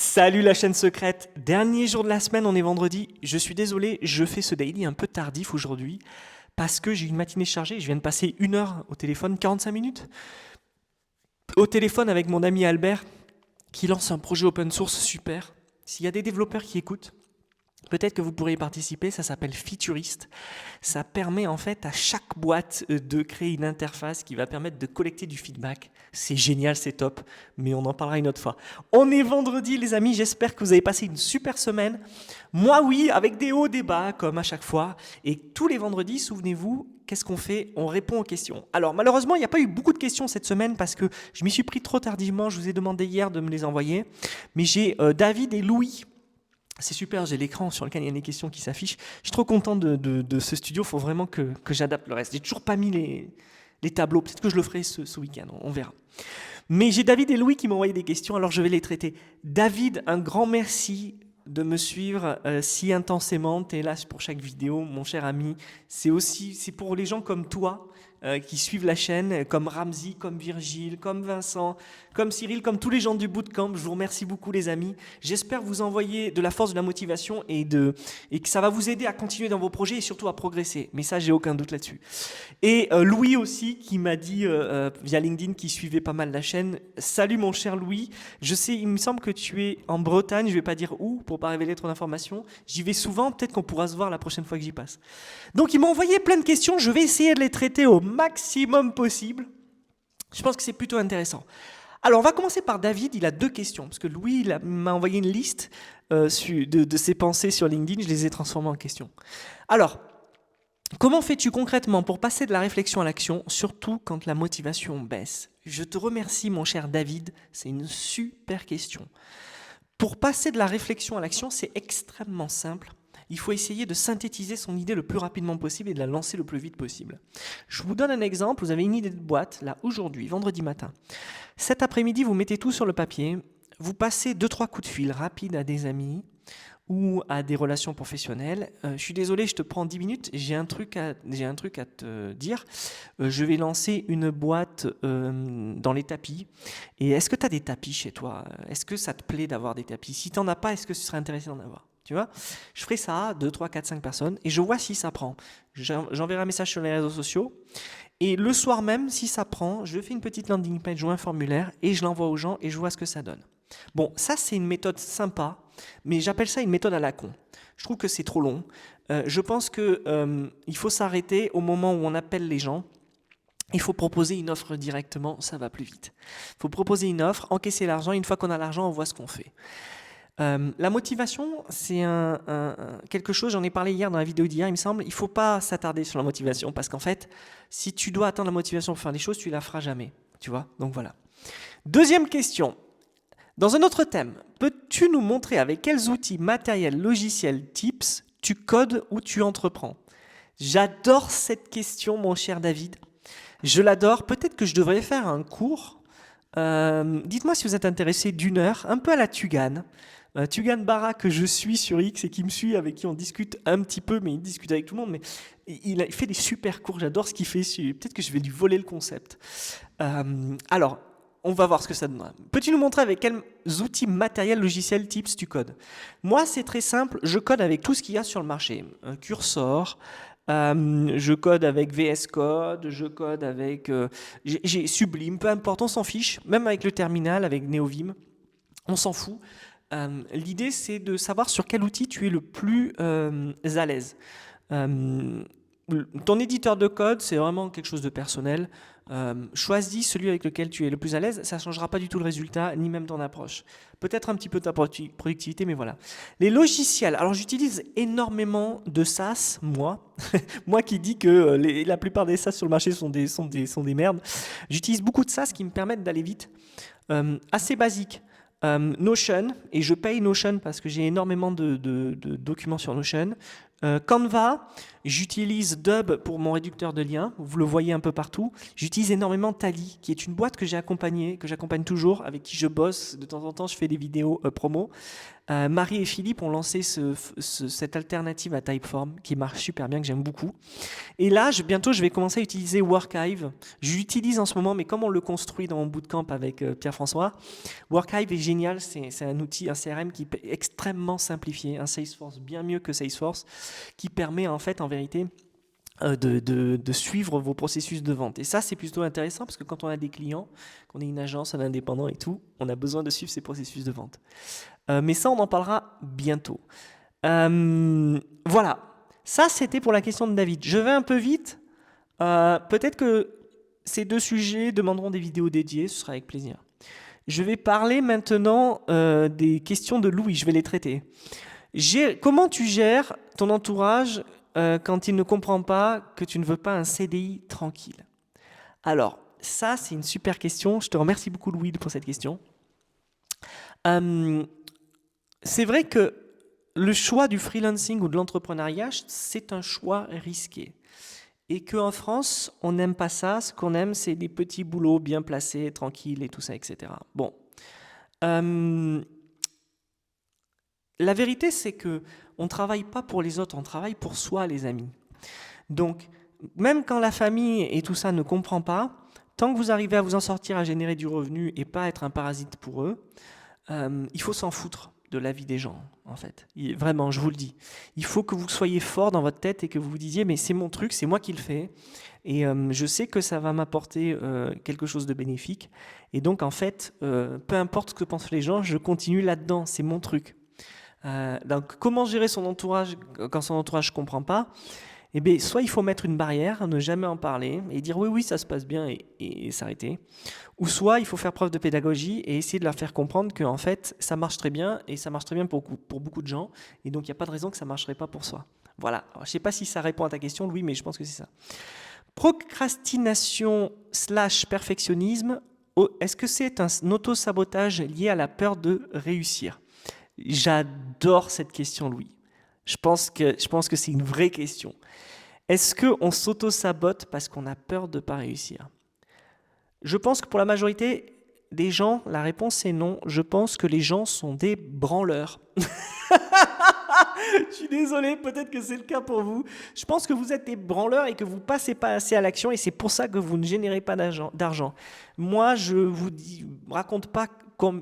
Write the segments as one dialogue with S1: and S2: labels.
S1: Salut la chaîne secrète, dernier jour de la semaine, on est vendredi. Je suis désolé, je fais ce daily un peu tardif aujourd'hui parce que j'ai une matinée chargée. Je viens de passer 1 heure au téléphone, 45 minutes au téléphone avec mon ami Albert qui lance un projet open source super. S'il y a des développeurs qui écoutent, peut-être que vous pourriez y participer, ça s'appelle Featurist. Ça permet en fait à chaque boîte de créer une interface qui va permettre de collecter du feedback. C'est génial, c'est top, mais on en parlera une autre fois. On est vendredi les amis, j'espère que vous avez passé une super semaine. Moi oui, avec des hauts, des bas, comme à chaque fois. Et tous les vendredis, souvenez-vous, qu'est-ce qu'on fait? On répond aux questions. Alors malheureusement, il n'y a pas eu beaucoup de questions cette semaine parce que je m'y suis pris trop tardivement, je vous ai demandé hier de me les envoyer. Mais j'ai David et Louis. C'est super, j'ai l'écran sur lequel il y a des questions qui s'affichent. Je suis trop content de ce studio, il faut vraiment que j'adapte le reste. J'ai toujours pas mis les tableaux, peut-être que je le ferai ce week-end, on verra. Mais j'ai David et Louis qui m'ont envoyé des questions, alors je vais les traiter. David, un grand merci de me suivre si intensément. Tu es là pour chaque vidéo, mon cher ami. C'est pour les gens comme toi qui suivent la chaîne, comme Ramzi, comme Virgile, comme Vincent, comme Cyril, comme tous les gens du bootcamp. Je vous remercie beaucoup les amis. J'espère vous envoyer de la force, de la motivation et que ça va vous aider à continuer dans vos projets et surtout à progresser. Mais ça, j'ai aucun doute là-dessus. Et Louis aussi qui m'a dit via LinkedIn qu'il suivait pas mal la chaîne. Salut mon cher Louis. Je sais, il me semble que tu es en Bretagne. Je vais pas dire où pour pas révéler trop d'informations. J'y vais souvent. Peut-être qu'on pourra se voir la prochaine fois que j'y passe. Donc il m'a envoyé plein de questions. Je vais essayer de les traiter au maximum possible. Je pense que c'est plutôt intéressant. Alors, on va commencer par David. Il a 2 questions. Parce que Louis m'a envoyé une liste de ses pensées sur LinkedIn. Je les ai transformées en questions. Alors, comment fais-tu concrètement pour passer de la réflexion à l'action, surtout quand la motivation baisse? Je te remercie, mon cher David. C'est une super question. Pour passer de la réflexion à l'action, c'est extrêmement simple. Il faut essayer de synthétiser son idée le plus rapidement possible et de la lancer le plus vite possible. Je vous donne un exemple. Vous avez une idée de boîte, là, aujourd'hui, vendredi matin. Cet après-midi, vous mettez tout sur le papier. Vous passez 2-3 coups de fil rapides à des amis ou à des relations professionnelles. Je suis désolé, je te prends 10 minutes. J'ai un truc à te dire. Je vais lancer une boîte dans les tapis. Et est-ce que tu as des tapis chez toi? Est-ce que ça te plaît d'avoir des tapis? Si tu n'en as pas, est-ce que tu serais intéressé d'en avoir? Tu vois, je ferai ça à 2, 3, 4, 5 personnes et je vois si ça prend. J'enverrai un message sur les réseaux sociaux et le soir même, si ça prend, je fais une petite landing page ou un formulaire et je l'envoie aux gens et je vois ce que ça donne. Bon, ça c'est une méthode sympa, mais j'appelle ça une méthode à la con. Je trouve que c'est trop long. Je pense qu'il faut s'arrêter au moment où on appelle les gens. Il faut proposer une offre directement, ça va plus vite. Il faut proposer une offre, encaisser l'argent. Une fois qu'on a l'argent, on voit ce qu'on fait. La motivation, c'est quelque chose, j'en ai parlé hier dans la vidéo d'hier, il me semble, il ne faut pas s'attarder sur la motivation parce qu'en fait, si tu dois attendre la motivation pour faire des choses, tu ne la feras jamais. Tu vois? Donc voilà. Deuxième question. Dans un autre thème, peux-tu nous montrer avec quels outils matériels, logiciels, tips tu codes ou tu entreprends? J'adore cette question, mon cher David. Je l'adore. Peut-être que je devrais faire un cours. Dites-moi si vous êtes intéressé d'1 heure, un peu à la Tugan. Tugan Barra que je suis sur X et qui me suit, avec qui on discute un petit peu, mais il discute avec tout le monde. Mais il fait des super cours, j'adore ce qu'il fait. Peut-être que je vais lui voler le concept. Alors, on va voir ce que ça donnera. Peux-tu nous montrer avec quels outils matériels, logiciels, tips tu codes? Moi, c'est très simple. Je code avec tout ce qu'il y a sur le marché. Un Cursor, je code avec VS Code, je code avec j'ai Sublime, peu importe, on s'en fiche. Même avec le terminal, avec NeoVim, on s'en fout. L'idée, c'est de savoir sur quel outil tu es le plus à l'aise. Ton éditeur de code, c'est vraiment quelque chose de personnel. Choisis celui avec lequel tu es le plus à l'aise. Ça ne changera pas du tout le résultat, ni même ton approche. Peut-être un petit peu ta productivité, mais voilà. Les logiciels. Alors, j'utilise énormément de SaaS, moi. Moi qui dis que la plupart des SaaS sur le marché sont des merdes. J'utilise beaucoup de SaaS qui me permettent d'aller vite. Assez basique. Notion, et je paye Notion parce que j'ai énormément de documents sur Notion. Canva, j'utilise Dub pour mon réducteur de liens, vous le voyez un peu partout. J'utilise énormément Tally, qui est une boîte que j'ai accompagnée, que j'accompagne toujours, avec qui je bosse. De temps en temps, je fais des vidéos promo. Marie et Philippe ont lancé cette alternative à Typeform qui marche super bien, que j'aime beaucoup. Et là, bientôt, je vais commencer à utiliser Workive. Je l'utilise en ce moment, mais comme on le construit dans mon bootcamp avec Pierre-François, Workive est génial. C'est un outil, un CRM qui est extrêmement simplifié, un Salesforce bien mieux que Salesforce, qui permet en fait, en vérité, de suivre vos processus de vente. Et ça, c'est plutôt intéressant parce que quand on a des clients, qu'on est une agence, un indépendant et tout, on a besoin de suivre ces processus de vente. Mais ça, on en parlera bientôt. Voilà. Ça, c'était pour la question de David. Je vais un peu vite. Peut-être que ces deux sujets demanderont des vidéos dédiées. Ce sera avec plaisir. Je vais parler maintenant des questions de Louis. Je vais les traiter. Comment tu gères ton entourage quand il ne comprend pas que tu ne veux pas un CDI tranquille? Alors, ça, c'est une super question. Je te remercie beaucoup, Louis, pour cette question. C'est vrai que le choix du freelancing ou de l'entrepreneuriat, c'est un choix risqué. Et qu'en France, on n'aime pas ça. Ce qu'on aime, c'est des petits boulots bien placés, tranquilles et tout ça, etc. Bon. La vérité, c'est que on ne travaille pas pour les autres, on travaille pour soi, les amis. Donc, même quand la famille et tout ça ne comprend pas, tant que vous arrivez à vous en sortir, à générer du revenu et pas être un parasite pour eux, il faut s'en foutre de la vie des gens, en fait. Vraiment, je vous le dis. Il faut que vous soyez fort dans votre tête et que vous vous disiez, mais c'est mon truc, c'est moi qui le fais. Et je sais que ça va m'apporter quelque chose de bénéfique. Et donc, en fait, peu importe ce que pensent les gens, je continue là-dedans, c'est mon truc. Donc, comment gérer son entourage quand son entourage ne comprend pas? Eh bien, soit il faut mettre une barrière, ne jamais en parler et dire oui, oui, ça se passe bien et s'arrêter. Ou soit il faut faire preuve de pédagogie et essayer de leur faire comprendre que en fait, ça marche très bien et ça marche très bien pour beaucoup de gens. Et donc, il n'y a pas de raison que ça ne marcherait pas pour soi. Voilà. Alors, je ne sais pas si ça répond à ta question, Louis, mais je pense que c'est ça. Procrastination / perfectionnisme, est-ce que c'est un auto-sabotage lié à la peur de réussir? J'adore cette question, Louis. Je pense que c'est une vraie question. Est-ce qu'on s'auto-sabote parce qu'on a peur de ne pas réussir? Je pense que pour la majorité des gens, la réponse est non. Je pense que les gens sont des branleurs. Je suis désolé, peut-être que c'est le cas pour vous. Je pense que vous êtes des branleurs et que vous ne passez pas assez à l'action et c'est pour ça que vous ne générez pas d'argent. Moi, je vous raconte pas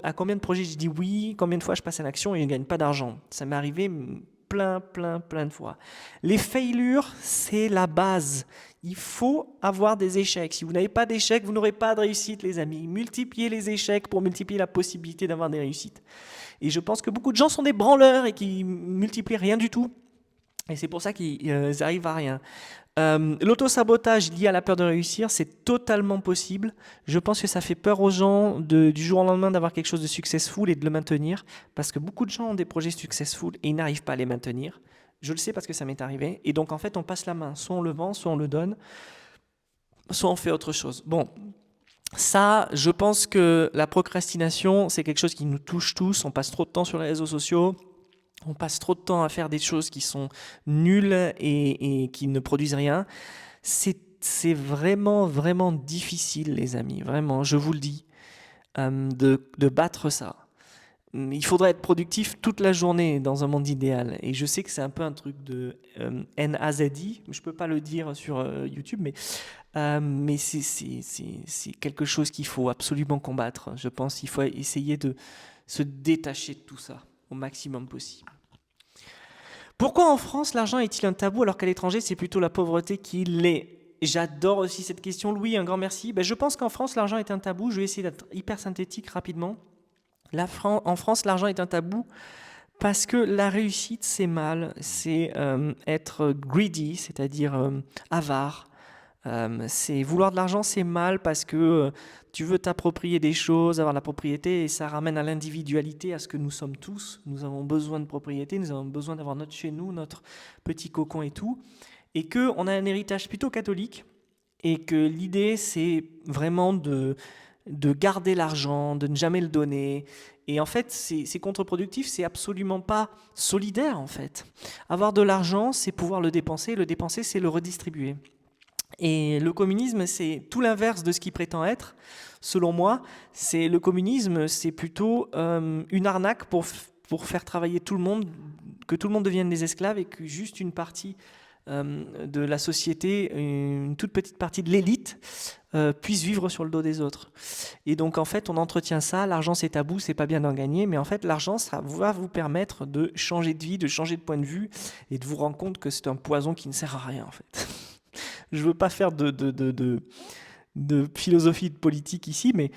S1: à combien de projets je dis oui, combien de fois je passe à l'action et je ne gagne pas d'argent. Ça m'est arrivé plein de fois. Les failures, c'est la base. Il faut avoir des échecs. Si vous n'avez pas d'échecs, vous n'aurez pas de réussite, les amis. Multipliez les échecs pour multiplier la possibilité d'avoir des réussites. Et je pense que beaucoup de gens sont des branleurs et qui multiplient rien du tout. Et c'est pour ça qu'ils arrivent à rien. L'auto-sabotage lié à la peur de réussir, c'est totalement possible. Je pense que ça fait peur aux gens du jour au lendemain d'avoir quelque chose de successful et de le maintenir. Parce que beaucoup de gens ont des projets successful et ils n'arrivent pas à les maintenir. Je le sais parce que ça m'est arrivé. Et donc en fait, on passe la main. Soit on le vend, soit on le donne, soit on fait autre chose. Bon. Ça, je pense que la procrastination, c'est quelque chose qui nous touche tous. On passe trop de temps sur les réseaux sociaux. On passe trop de temps à faire des choses qui sont nulles et qui ne produisent rien. C'est vraiment difficile, les amis. Vraiment, je vous le dis, de battre ça. Il faudrait être productif toute la journée dans un monde idéal. Et je sais que c'est un peu un truc de NAZI. Je ne peux pas le dire sur YouTube, mais c'est quelque chose qu'il faut absolument combattre. Je pense qu'il faut essayer de se détacher de tout ça au maximum possible. Pourquoi en France l'argent est-il un tabou alors qu'à l'étranger c'est plutôt la pauvreté qui l'est? J'adore aussi cette question, Louis, un grand merci. Je pense qu'en France l'argent est un tabou. Je vais essayer d'être hyper synthétique rapidement. En France l'argent est un tabou parce que la réussite c'est mal, c'est être greedy, c'est-à-dire avare. C'est vouloir de l'argent, c'est mal parce que tu veux t'approprier des choses, avoir la propriété, et ça ramène à l'individualité, à ce que nous sommes tous. Nous avons besoin de propriété, nous avons besoin d'avoir notre chez nous, notre petit cocon et tout, et qu'on a un héritage plutôt catholique, et que l'idée c'est vraiment de garder l'argent, de ne jamais le donner. Et en fait, c'est contre-productif, c'est absolument pas solidaire en fait. Avoir de l'argent, c'est pouvoir le dépenser, c'est le redistribuer. Et le communisme, c'est tout l'inverse de ce qu'il prétend être. Selon moi, le communisme, c'est plutôt une arnaque pour faire travailler tout le monde, que tout le monde devienne des esclaves et que juste une partie de la société, une toute petite partie de l'élite, puisse vivre sur le dos des autres. Et donc en fait, on entretient ça, l'argent c'est tabou, c'est pas bien d'en gagner, mais en fait l'argent, ça va vous permettre de changer de vie, de changer de point de vue et de vous rendre compte que c'est un poison qui ne sert à rien en fait. Je veux pas faire de philosophie de politique ici, mais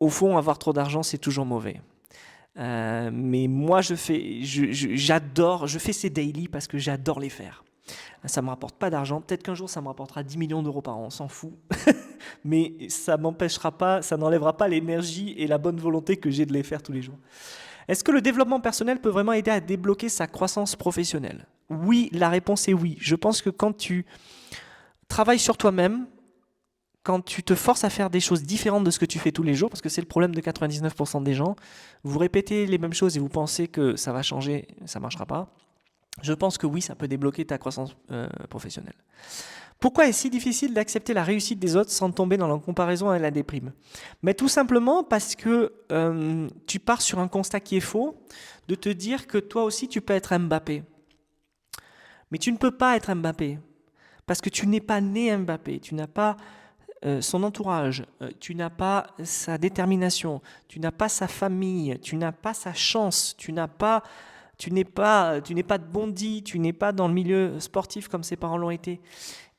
S1: au fond, avoir trop d'argent, c'est toujours mauvais. Mais moi, j'adore, je fais ces daily parce que j'adore les faire. Ça me rapporte pas d'argent. Peut-être qu'un jour, ça me rapportera 10 millions d'euros par an, on s'en fout. Mais ça m'empêchera pas, ça n'enlèvera pas l'énergie et la bonne volonté que j'ai de les faire tous les jours. Est-ce que le développement personnel peut vraiment aider à débloquer sa croissance professionnelle? Oui, la réponse est oui. Je pense que quand tu travailles sur toi-même, quand tu te forces à faire des choses différentes de ce que tu fais tous les jours, parce que c'est le problème de 99% des gens, vous répétez les mêmes choses et vous pensez que ça va changer, ça ne marchera pas. Je pense que oui, ça peut débloquer ta croissance professionnelle. Pourquoi est-ce si difficile d'accepter la réussite des autres sans tomber dans la comparaison et la déprime? Mais tout simplement parce que tu pars sur un constat qui est faux, de te dire que toi aussi tu peux être Mbappé. Mais tu ne peux pas être Mbappé, parce que tu n'es pas né Mbappé, tu n'as pas son entourage, tu n'as pas sa détermination, tu n'as pas sa famille, tu n'as pas sa chance, tu n'es pas de Bondy, tu n'es pas dans le milieu sportif comme ses parents l'ont été.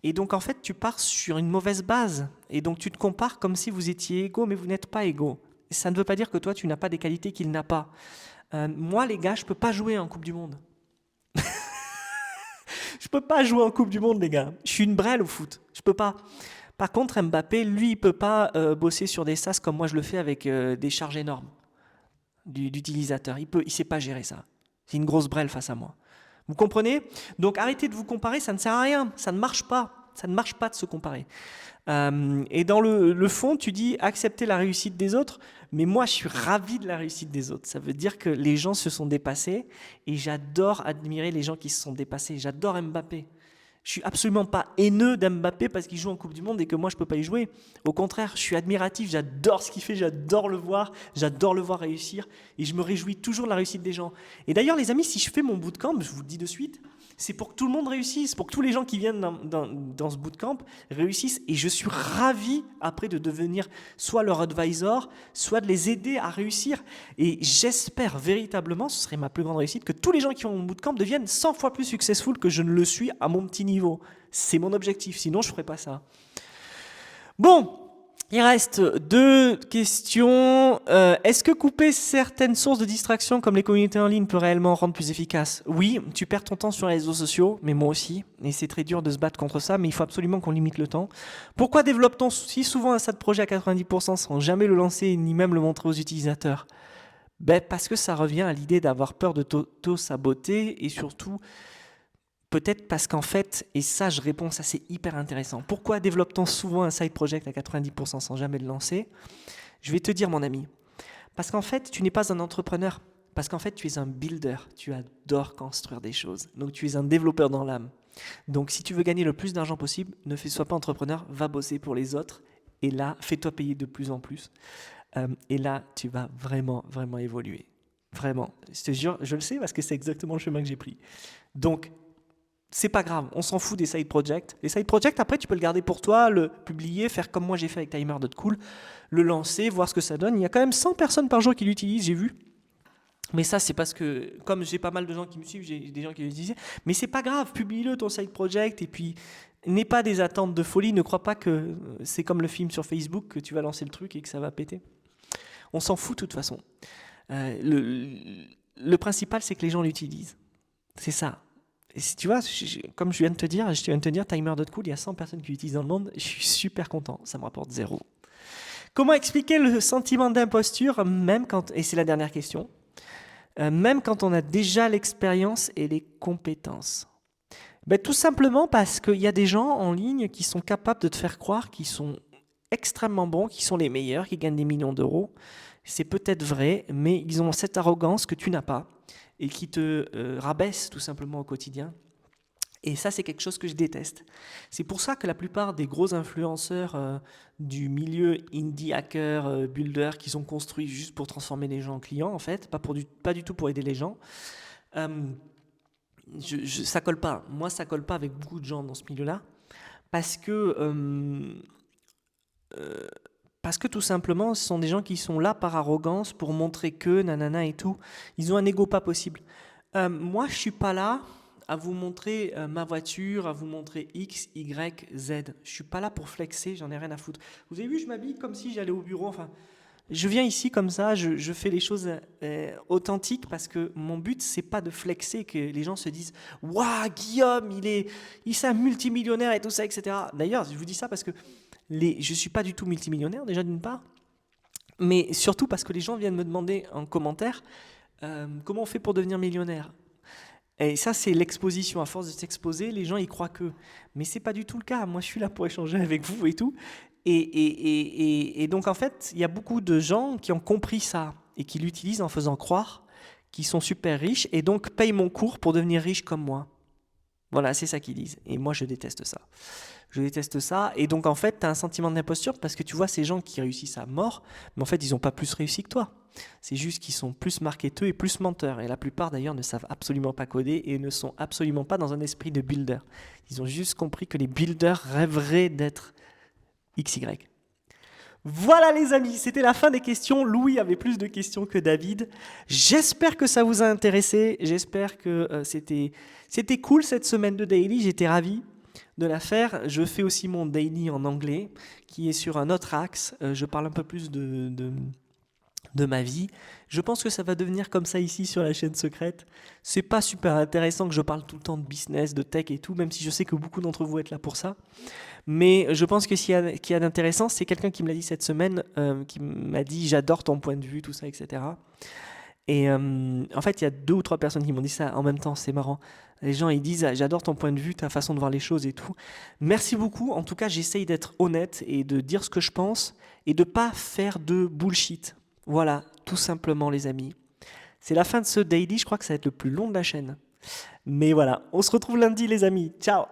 S1: Et donc en fait, tu pars sur une mauvaise base. Et donc tu te compares comme si vous étiez égaux, mais vous n'êtes pas égaux. Et ça ne veut pas dire que toi, tu n'as pas des qualités qu'il n'a pas. Moi, les gars, je ne peux pas jouer en Coupe du Monde. Je ne peux pas jouer en Coupe du Monde, les gars. Je suis une brêle au foot. Je ne peux pas. Par contre, Mbappé, lui, il ne peut pas bosser sur des sas comme moi je le fais avec des charges énormes d'utilisateurs. Il ne sait pas gérer ça. C'est une grosse brêle face à moi. Vous comprenez? Donc arrêtez de vous comparer, ça ne sert à rien, ça ne marche pas. Ça ne marche pas de se comparer. Et dans le fond, tu dis accepter la réussite des autres, mais moi je suis ravi de la réussite des autres. Ça veut dire que les gens se sont dépassés et j'adore admirer les gens qui se sont dépassés. J'adore Mbappé. Je suis absolument pas haineux d'Mbappé parce qu'il joue en Coupe du Monde et que moi je peux pas y jouer. Au contraire, je suis admiratif, j'adore ce qu'il fait, j'adore le voir réussir et je me réjouis toujours de la réussite des gens. Et d'ailleurs les amis, si je fais mon bootcamp, je vous le dis de suite, c'est pour que tout le monde réussisse, pour que tous les gens qui viennent dans ce bootcamp réussissent. Et je suis ravi après de devenir soit leur advisor, soit de les aider à réussir. Et j'espère véritablement, ce serait ma plus grande réussite, que tous les gens qui ont mon bootcamp deviennent 100 fois plus successful que je ne le suis à mon petit niveau. C'est mon objectif, sinon je ne ferai pas ça. Bon, il reste 2 questions. Est-ce que couper certaines sources de distraction comme les communautés en ligne peut réellement rendre plus efficace? Oui, tu perds ton temps sur les réseaux sociaux, mais moi aussi. Et c'est très dur de se battre contre ça, mais il faut absolument qu'on limite le temps. Pourquoi développe-t-on si souvent un SaaS projet à 90% sans jamais le lancer ni même le montrer aux utilisateurs? Parce que ça revient à l'idée d'avoir peur de t'auto-saboter et surtout... Peut-être parce qu'en fait, et ça je réponds, ça c'est hyper intéressant. Pourquoi développe-t-on souvent un side project à 90% sans jamais le lancer? Je vais te dire mon ami. Parce qu'en fait, tu n'es pas un entrepreneur. Parce qu'en fait, tu es un builder. Tu adores construire des choses. Donc tu es un développeur dans l'âme. Donc si tu veux gagner le plus d'argent possible, ne sois pas entrepreneur, va bosser pour les autres. Et là, fais-toi payer de plus en plus. Et là, tu vas vraiment, vraiment évoluer. Vraiment. Je te jure, je le sais parce que c'est exactement le chemin que j'ai pris. Donc, c'est pas grave, on s'en fout des side projects. Les side projects, après, tu peux le garder pour toi, le publier, faire comme moi j'ai fait avec Timer.cool, le lancer, voir ce que ça donne. Il y a quand même 100 personnes par jour qui l'utilisent, j'ai vu. Mais ça, c'est parce que, comme j'ai pas mal de gens qui me suivent, j'ai des gens qui l'utilisent. Mais c'est pas grave, publie-le ton side project et puis n'aie pas des attentes de folie. Ne crois pas que c'est comme le film sur Facebook, que tu vas lancer le truc et que ça va péter. On s'en fout de toute façon. Le principal, c'est que les gens l'utilisent. C'est ça. Et si tu vois, comme je viens de te dire, Timer.cool, il y a 100 personnes qui l'utilisent dans le monde, je suis super content, ça me rapporte 0. Comment expliquer le sentiment d'imposture, même quand, et c'est la dernière question, même quand on a déjà l'expérience et les compétences? Tout simplement parce qu'il y a des gens en ligne qui sont capables de te faire croire qu'ils sont extrêmement bons, qui sont les meilleurs, qui gagnent des millions d'euros. C'est peut-être vrai, mais ils ont cette arrogance que tu n'as pas et qui te rabaisse tout simplement au quotidien. Et ça, c'est quelque chose que je déteste. C'est pour ça que la plupart des gros influenceurs du milieu indie hacker, builder, qui sont construits juste pour transformer les gens en clients, en fait, pas du tout pour aider les gens, euh, ça colle pas. Moi, ça colle pas avec beaucoup de gens dans ce milieu-là, parce que, euh, euh, parce que tout simplement, ce sont des gens qui sont là par arrogance pour montrer que, nanana et tout. Ils ont un ego pas possible. Moi, je suis pas là à vous montrer ma voiture, à vous montrer X, Y, Z. Je suis pas là pour flexer, j'en ai rien à foutre. Vous avez vu, je m'habille comme si j'allais au bureau. Enfin, je viens ici comme ça, je fais les choses authentiques parce que mon but, c'est pas de flexer, que les gens se disent waouh, Guillaume, c'est un multimillionnaire et tout ça, etc. D'ailleurs, je vous dis ça parce que je suis pas du tout multimillionnaire, déjà d'une part, mais surtout parce que les gens viennent me demander en commentaire comment on fait pour devenir millionnaire. Et ça, c'est l'exposition. À force de s'exposer, les gens y croient que. Mais c'est pas du tout le cas. Moi, je suis là pour échanger avec vous et tout. Et donc, en fait, il y a beaucoup de gens qui ont compris ça et qui l'utilisent en faisant croire qu'ils sont super riches et donc payent mon cours pour devenir riche comme moi. Voilà, c'est ça qu'ils disent. Et moi, je déteste ça. Je déteste ça. Et donc, en fait, tu as un sentiment d'imposture parce que tu vois ces gens qui réussissent à mort, mais en fait, ils n'ont pas plus réussi que toi. C'est juste qu'ils sont plus marketeux et plus menteurs. Et la plupart, d'ailleurs, ne savent absolument pas coder et ne sont absolument pas dans un esprit de builder. Ils ont juste compris que les builders rêveraient d'être XY. Voilà les amis, c'était la fin des questions. Louis avait plus de questions que David. J'espère que ça vous a intéressé. J'espère que c'était cool cette semaine de daily. J'étais ravi de la faire. Je fais aussi mon daily en anglais qui est sur un autre axe. Je parle un peu plus de ma vie. Je pense que ça va devenir comme ça ici sur la chaîne secrète. C'est pas super intéressant que je parle tout le temps de business, de tech et tout, même si je sais que beaucoup d'entre vous êtes là pour ça. Mais je pense que ce qu'il y a d'intéressant, c'est quelqu'un qui me l'a dit cette semaine, qui m'a dit j'adore ton point de vue, tout ça, etc. Et en fait, il y a 2 ou 3 personnes qui m'ont dit ça en même temps, c'est marrant. Les gens, ils disent j'adore ton point de vue, ta façon de voir les choses et tout. Merci beaucoup. En tout cas, j'essaye d'être honnête et de dire ce que je pense et de pas faire de bullshit. Voilà, tout simplement, les amis. C'est la fin de ce daily. Je crois que ça va être le plus long de la chaîne. Mais voilà, on se retrouve lundi, les amis. Ciao!